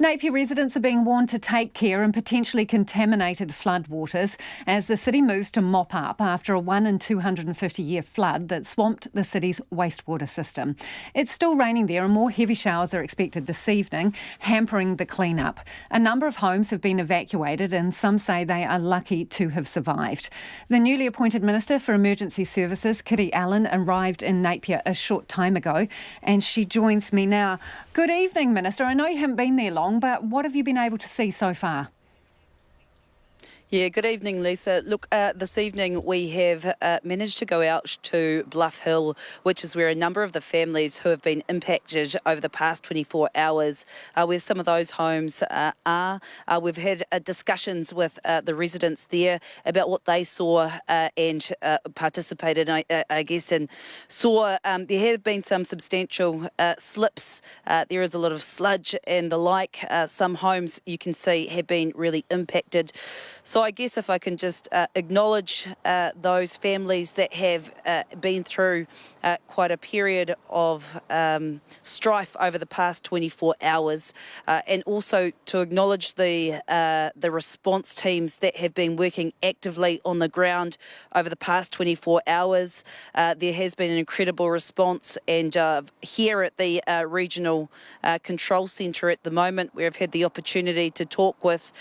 Napier residents are being warned to take care in potentially contaminated floodwaters as the city moves to mop up after a 1 in 250-year flood that swamped the city's wastewater system. It's still raining there and more heavy showers are expected this evening, hampering the clean-up. A number of homes have been evacuated and some say they are lucky to have survived. The newly appointed Minister for Emergency Services, Kiri Allan, arrived in Napier a short time ago and she joins me now. Good evening, Minister. I know you haven't been there long, but what have you been able to see so far? Yeah, good evening, Lisa. Look, this evening we have managed to go out to Bluff Hill, which is where a number of the families who have been impacted over the past 24 hours, where some of those homes are. We've had discussions with the residents there about what they saw and participated, I guess, and saw there have been some substantial slips. There is a lot of sludge and the like. Some homes you can see have been really impacted. So I guess if I can just acknowledge those families that have been through quite a period of strife over the past 24 hours, and also to acknowledge the response teams that have been working actively on the ground over the past 24 hours. There has been an incredible response, and here at the Regional Control Centre at the moment, we've had the opportunity to talk with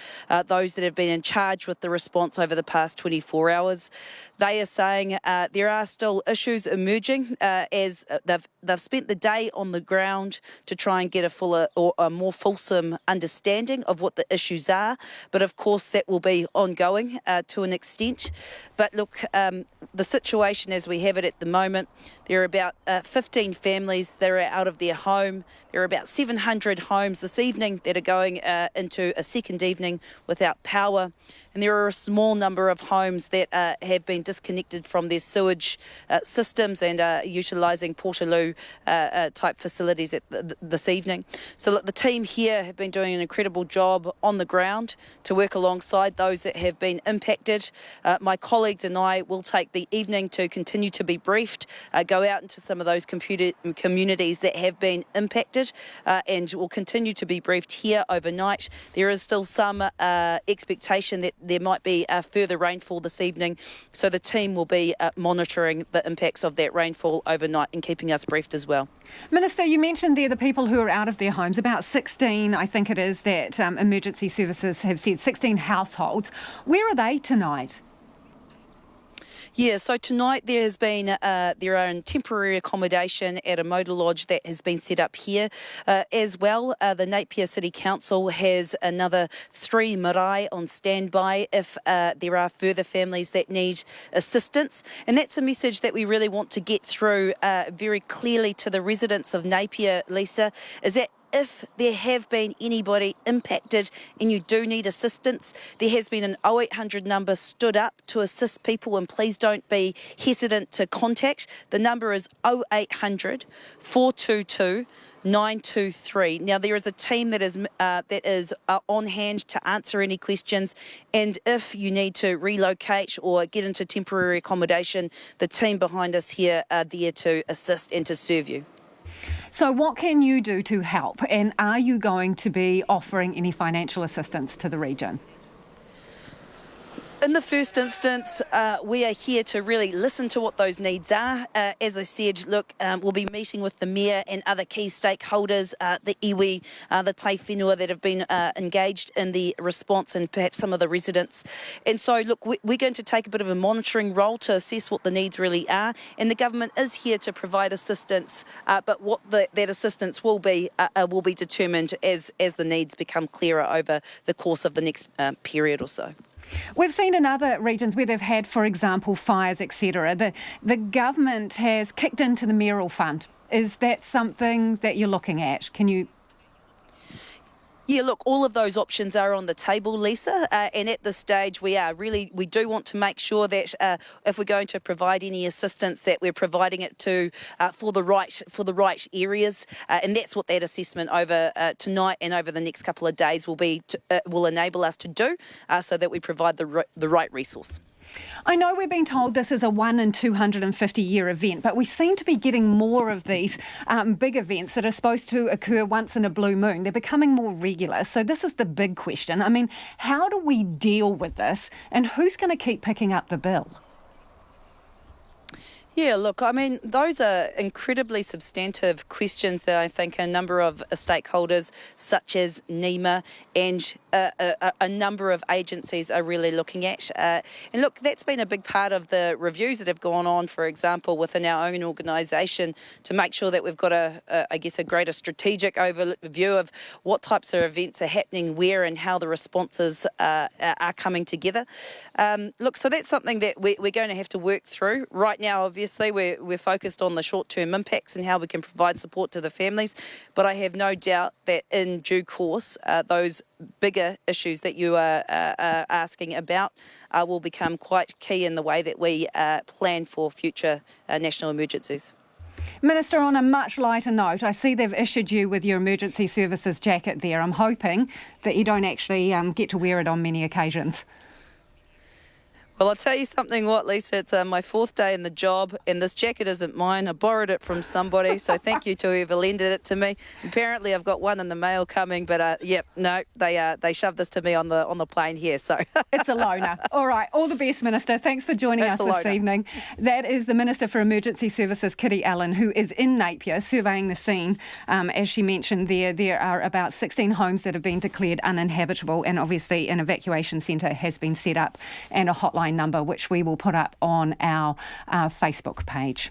those that have been in charge with the response over the past 24 hours. They are saying there are still issues emerging as they've spent the day on the ground to try and get a fuller or a more fulsome understanding of what the issues are. But of course that will be ongoing to an extent. But look, the situation as we have it at the moment, there are about 15 families that are out of their home. There are about 700 homes this evening that are going into a second evening without power. And there are a small number of homes that have been disconnected from their sewage systems and are utilising Portaloo type facilities this evening. So look, the team here have been doing an incredible job on the ground to work alongside those that have been impacted. My colleagues and I will take the evening to continue to be briefed, go out into some of those communities that have been impacted, and will continue to be briefed here overnight. There is still some expectation that there might be further rainfall this evening, so the team will be monitoring the impacts of that rainfall overnight and keeping us briefed as well. Minister, you mentioned there the people who are out of their homes, about 16, I think it is, that Emergency Services have said, 16 households. Where are they tonight? Yeah, so tonight there are in temporary accommodation at a motor lodge that has been set up here. As well, the Napier City Council has another 3 marae on standby if there are further families that need assistance. And that's a message that we really want to get through very clearly to the residents of Napier, Lisa, is that if there have been anybody impacted and you do need assistance, there has been an 0800 number stood up to assist people, and please don't be hesitant to contact. The number is 0800 422 923. Now, there is a team that is on hand to answer any questions, and if you need to relocate or get into temporary accommodation, the team behind us here are there to assist and to serve you. So what can you do to help, and are you going to be offering any financial assistance to the region? In the first instance, we are here to really listen to what those needs are. As I said, look, we'll be meeting with the Mayor and other key stakeholders, the iwi, the tai whenua that have been engaged in the response, and perhaps some of the residents. And so, look, we're going to take a bit of a monitoring role to assess what the needs really are. And the government is here to provide assistance, but what that assistance will be determined as the needs become clearer over the course of the next period or so. We've seen in other regions where they've had, for example, fires, etc., the government has kicked into the mayoral fund. Is that something that you're looking at? Can you... Yeah, look, all of those options are on the table, Lisa, and at this stage we do want to make sure that if we're going to provide any assistance, that we're providing it to for the right areas, and that's what that assessment over tonight and over the next couple of days will enable us to do, so that we provide the right resource. I know we've been told this is a 1 in 250 year event, but we seem to be getting more of these big events that are supposed to occur once in a blue moon. They're becoming more regular. So this is the big question. I mean, how do we deal with this, and who's going to keep picking up the bill? Yeah, look, I mean, those are incredibly substantive questions that I think a number of stakeholders, such as NEMA and a number of agencies, are really looking at. And look, that's been a big part of the reviews that have gone on, for example, within our own organisation, to make sure that we've got a greater strategic overview of what types of events are happening where and how the responses are coming together. Look, so that's something that we're going to have to work through. Right now, obviously, we're focused on the short-term impacts and how we can provide support to the families, but I have no doubt that in due course, those bigger issues that you are asking about will become quite key in the way that we plan for future national emergencies. Minister, on a much lighter note, I see they've issued you with your emergency services jacket there. I'm hoping that you don't actually get to wear it on many occasions. Well, I'll tell you something, Lisa, it's my 4th day in the job, and this jacket isn't mine. I borrowed it from somebody, so thank you to whoever lended it to me. Apparently, I've got one in the mail coming, but no, they shoved this to me on the plane here. So it's a loaner. All right, all the best, Minister. Thanks for joining us this evening. That is the Minister for Emergency Services, Kiri Allan, who is in Napier surveying the scene. As she mentioned, there are about 16 homes that have been declared uninhabitable, and obviously an evacuation centre has been set up and a hotline number, which we will put up on our Facebook page.